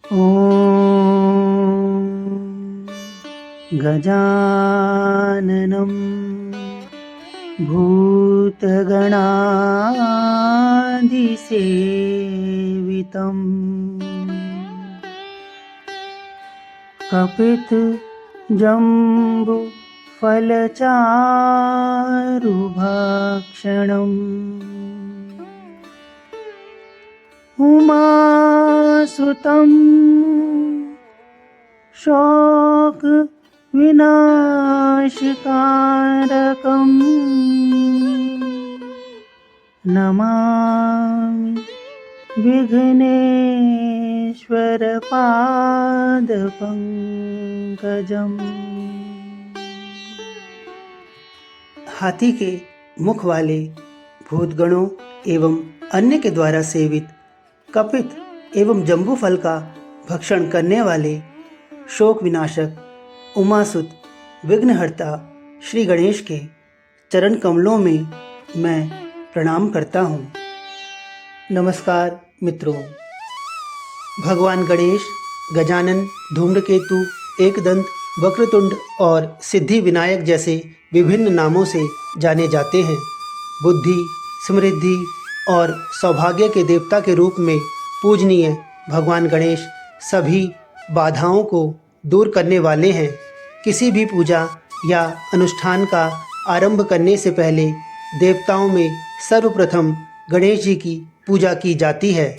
ॐ गजाननं भूतगणाधिसेवितं कपितजम्बुफलचारुभक्षणम् उमासुतं शोकविनाशकारकम् नमामि विघ्नेश्वरपादपङ्कजम्। हाथी के मुख वाले भूतगणों एवं अन्य के द्वारा सेवित कपित एवं जम्बू फल का भक्षण करने वाले शोक विनाशक उमासुत विघ्नहर्ता श्री गणेश के चरण कमलों में मैं प्रणाम करता हूँ। नमस्कार मित्रों, भगवान गणेश गजानन, धूम्रकेतु, एकदंत, वक्रतुंड और सिद्धि विनायक जैसे विभिन्न नामों से जाने जाते हैं। बुद्धि, समृद्धि और सौभाग्य के देवता के रूप में पूजनीय भगवान गणेश सभी बाधाओं को दूर करने वाले हैं। किसी भी पूजा या अनुष्ठान का आरंभ करने से पहले देवताओं में सर्वप्रथम गणेश जी की पूजा की जाती है।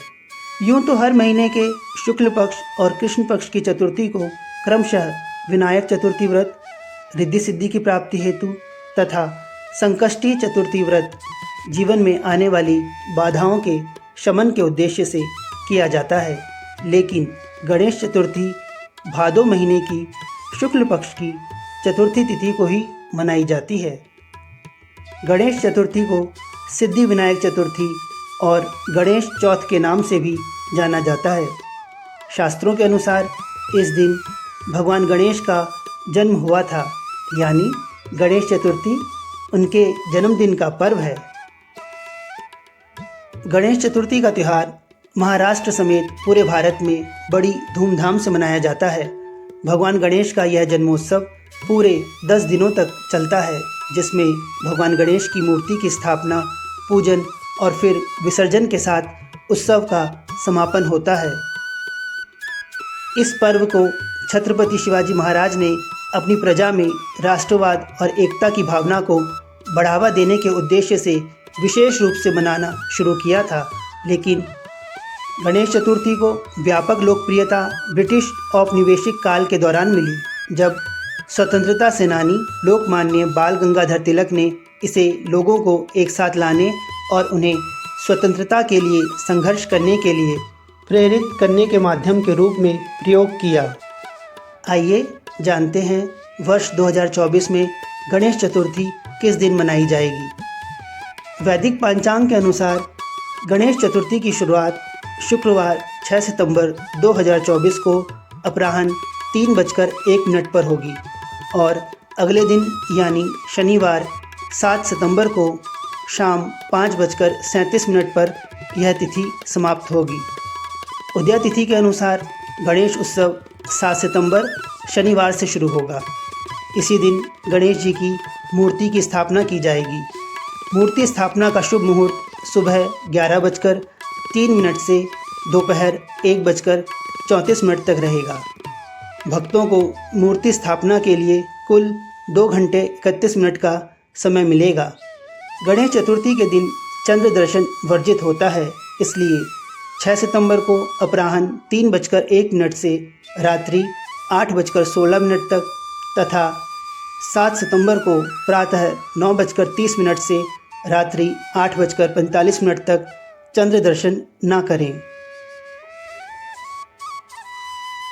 यूँ तो हर महीने के शुक्ल पक्ष और कृष्ण पक्ष की चतुर्थी को क्रमशः विनायक चतुर्थी व्रत, रिद्धि सिद्धि की प्राप्ति हेतु तथा संकष्टी चतुर्थी व्रत जीवन में आने वाली बाधाओं के शमन के उद्देश्य से किया जाता है, लेकिन गणेश चतुर्थी भादो महीने की शुक्ल पक्ष की चतुर्थी तिथि को ही मनाई जाती है। गणेश चतुर्थी को सिद्धि विनायक चतुर्थी और गणेश चौथ के नाम से भी जाना जाता है। शास्त्रों के अनुसार इस दिन भगवान गणेश का जन्म हुआ था, यानी गणेश चतुर्थी उनके जन्मदिन का पर्व है। गणेश चतुर्थी का त्यौहार महाराष्ट्र समेत पूरे भारत में बड़ी धूमधाम से मनाया जाता है। भगवान गणेश का यह जन्मोत्सव पूरे 10 दिनों तक चलता है, जिसमें भगवान गणेश की मूर्ति की स्थापना, पूजन और फिर विसर्जन के साथ उत्सव का समापन होता है। इस पर्व को छत्रपति शिवाजी महाराज ने अपनी प्रजा में राष्ट्रवाद और एकता की भावना को बढ़ावा देने के उद्देश्य से विशेष रूप से मनाना शुरू किया था, लेकिन गणेश चतुर्थी को व्यापक लोकप्रियता ब्रिटिश औपनिवेशिक काल के दौरान मिली, जब स्वतंत्रता सेनानी लोकमान्य बाल गंगाधर तिलक ने इसे लोगों को एक साथ लाने और उन्हें स्वतंत्रता के लिए संघर्ष करने के लिए प्रेरित करने के माध्यम के रूप में प्रयोग किया। आइए जानते हैं वर्ष 2024 में गणेश चतुर्थी किस दिन मनाई जाएगी। वैदिक पंचांग के अनुसार गणेश चतुर्थी की शुरुआत शुक्रवार 6 सितंबर 2024 को अपराह्न 3:01 पर होगी और अगले दिन यानी शनिवार 7 सितंबर को शाम 5:37 पर यह तिथि समाप्त होगी। उदया तिथि के अनुसार गणेश उत्सव 7 सितंबर शनिवार से शुरू होगा। इसी दिन गणेश जी की मूर्ति की स्थापना की जाएगी। मूर्ति स्थापना का शुभ मुहूर्त सुबह 11:03 से दोपहर 1:34 तक रहेगा। भक्तों को मूर्ति स्थापना के लिए कुल 2 घंटे 31 मिनट का समय मिलेगा। गणेश चतुर्थी के दिन चंद्र दर्शन वर्जित होता है, इसलिए 6 सितंबर को अपराह्न 3:01 से रात्रि 8:16 तक तथा 7 सितंबर को प्रातः 9:30 से रात्रि 8:45 तक चंद्र दर्शन न करें।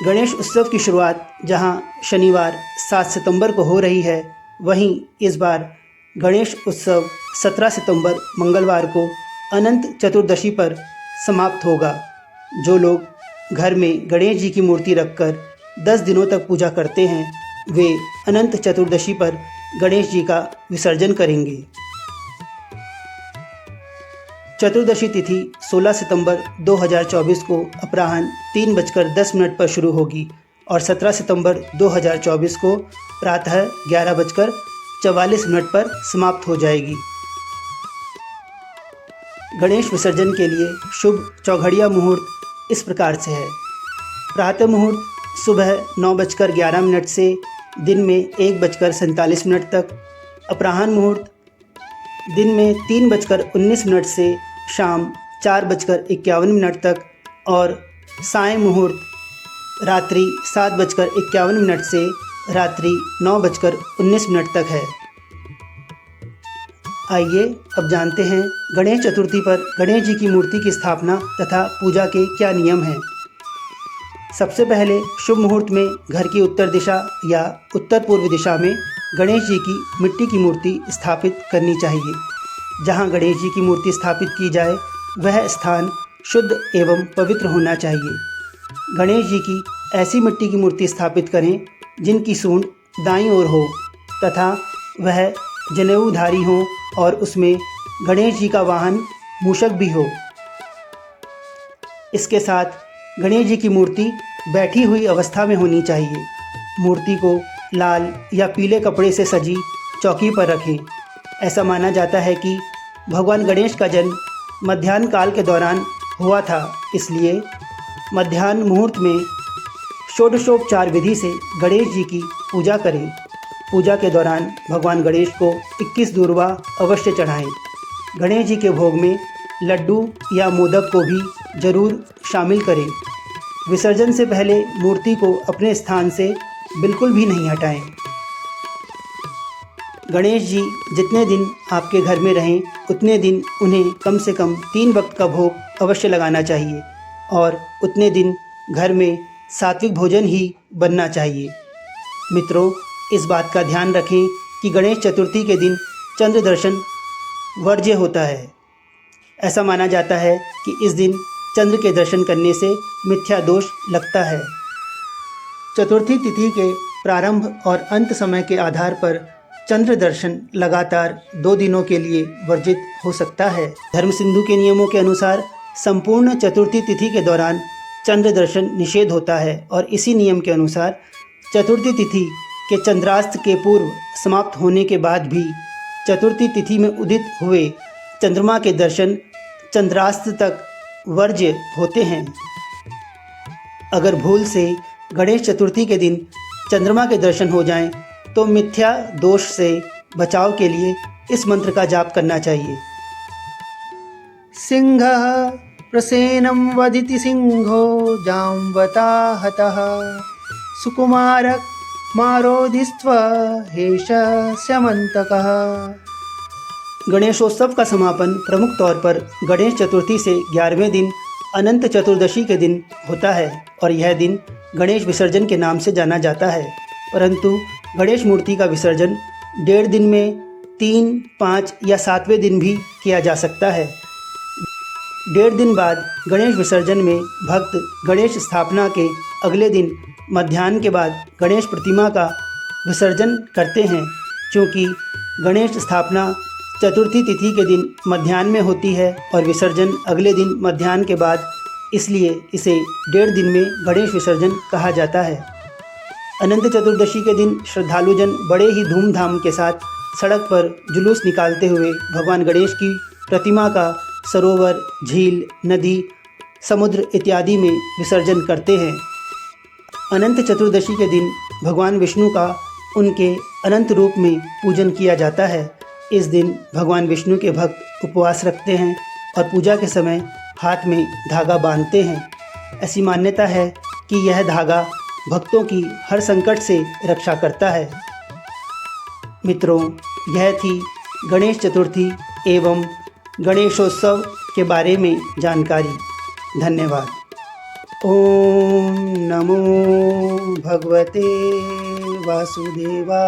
गणेश उत्सव की शुरुआत जहां शनिवार 7 सितंबर को हो रही है, वहीं इस बार गणेश उत्सव 17 सितंबर मंगलवार को अनंत चतुर्दशी पर समाप्त होगा। जो लोग घर में गणेश जी की मूर्ति रखकर 10 दिनों तक पूजा करते हैं, वे अनंत चतुर्दशी पर गणेश जी का विसर्जन करेंगे। चतुर्दशी तिथि 16 सितंबर 2024 को अपराह्न 3:10 पर शुरू होगी और 17 सितंबर 2024 को प्रातः 11:44 पर समाप्त हो जाएगी। गणेश विसर्जन के लिए शुभ चौघड़िया मुहूर्त इस प्रकार से है। प्रातः मुहूर्त सुबह 9:11 से दिन में 1:47 तक, अपराह्न मुहूर्त दिन में 3:19 से शाम 4:51 तक और सायं मुहूर्त रात्रि 7:51 से रात्रि 9:19 तक है। आइए अब जानते हैं गणेश चतुर्थी पर गणेश जी की मूर्ति की स्थापना तथा पूजा के क्या नियम हैं। सबसे पहले शुभ मुहूर्त में घर की उत्तर दिशा या उत्तर पूर्व दिशा में गणेश जी की मिट्टी की मूर्ति स्थापित करनी चाहिए। जहां गणेश जी की मूर्ति स्थापित की जाए वह स्थान शुद्ध एवं पवित्र होना चाहिए। गणेश जी की ऐसी मिट्टी की मूर्ति स्थापित करें जिनकी सूंड दाईं ओर हो तथा वह जनेऊधारी हो और उसमें गणेश जी का वाहन मूषक भी हो। इसके साथ गणेश जी की मूर्ति बैठी हुई अवस्था में होनी चाहिए। मूर्ति को लाल या पीले कपड़े से सजी चौकी पर रखें। ऐसा माना जाता है कि भगवान गणेश का जन्म मध्याह्न काल के दौरान हुआ था, इसलिए मध्याह्न मुहूर्त में षोडशोपचार विधि से गणेश जी की पूजा करें। पूजा के दौरान भगवान गणेश को 21 दूर्वा अवश्य चढ़ाएं। गणेश जी के भोग में लड्डू या मोदक को भी जरूर शामिल करें। विसर्जन से पहले मूर्ति को अपने स्थान से बिल्कुल भी नहीं हटाएं। गणेश जी जितने दिन आपके घर में रहें उतने दिन उन्हें कम से कम 3 वक्त का भोग अवश्य लगाना चाहिए और उतने दिन घर में सात्विक भोजन ही बनना चाहिए। मित्रों, इस बात का ध्यान रखें कि गणेश चतुर्थी के दिन चंद्र दर्शन वर्ज्य होता है। ऐसा माना जाता है कि इस दिन चंद्र के दर्शन करने से मिथ्या दोष लगता है। चतुर्थी तिथि के प्रारंभ और अंत समय के आधार पर चंद्र दर्शन लगातार 2 दिनों के लिए वर्जित हो सकता है। धर्म सिंधु के नियमों के अनुसार संपूर्ण चतुर्थी तिथि के दौरान चंद्र दर्शन निषेध होता है और इसी नियम के अनुसार चतुर्थी तिथि के चंद्रास्त के पूर्व समाप्त होने के बाद भी चतुर्थी तिथि में उदित हुए चंद्रमा के दर्शन चंद्रास्त तक वर्ज्य होते हैं। अगर भूल से गणेश चतुर्थी के दिन चंद्रमा के दर्शन हो जाएं, तो मिथ्या दोष से बचाव के लिए इस मंत्र का जाप करना चाहिए। सिंहः प्रसेनं वदिति सिंहो जाम्बता हतः सुकुमारः मारोधिस्त्व हेशस्यमन्तकः। गणेशोत्सव का समापन प्रमुख तौर पर गणेश चतुर्थी से 11वें दिन अनंत चतुर्दशी के दिन होता है और यह दिन गणेश विसर्जन के नाम से जाना जाता है। परंतु गणेश मूर्ति का विसर्जन 1.5 दिन में 3, 5 या 7वें दिन भी किया जा सकता है। 1.5 दिन बाद गणेश विसर्जन में भक्त गणेश स्थापना के अगले दिन मध्याह्न के बाद गणेश प्रतिमा का विसर्जन करते हैं। क्योंकि गणेश स्थापना चतुर्थी तिथि के दिन मध्याह्न में होती है और विसर्जन अगले दिन मध्याह्न के बाद, इसलिए इसे 1.5 दिन में गणेश विसर्जन कहा जाता है। अनंत चतुर्दशी के दिन श्रद्धालुजन बड़े ही धूमधाम के साथ सड़क पर जुलूस निकालते हुए भगवान गणेश की प्रतिमा का सरोवर, झील, नदी, समुद्र इत्यादि में विसर्जन करते हैं। अनंत चतुर्दशी के दिन भगवान विष्णु का उनके अनंत रूप में पूजन किया जाता है। इस दिन भगवान विष्णु के भक्त उपवास रखते हैं और पूजा के समय हाथ में धागा बांधते हैं। ऐसी मान्यता है कि यह धागा भक्तों की हर संकट से रक्षा करता है। मित्रों, यह थी गणेश चतुर्थी एवं गणेशोत्सव के बारे में जानकारी। धन्यवाद। ओम नमो भगवते वासुदेवाय।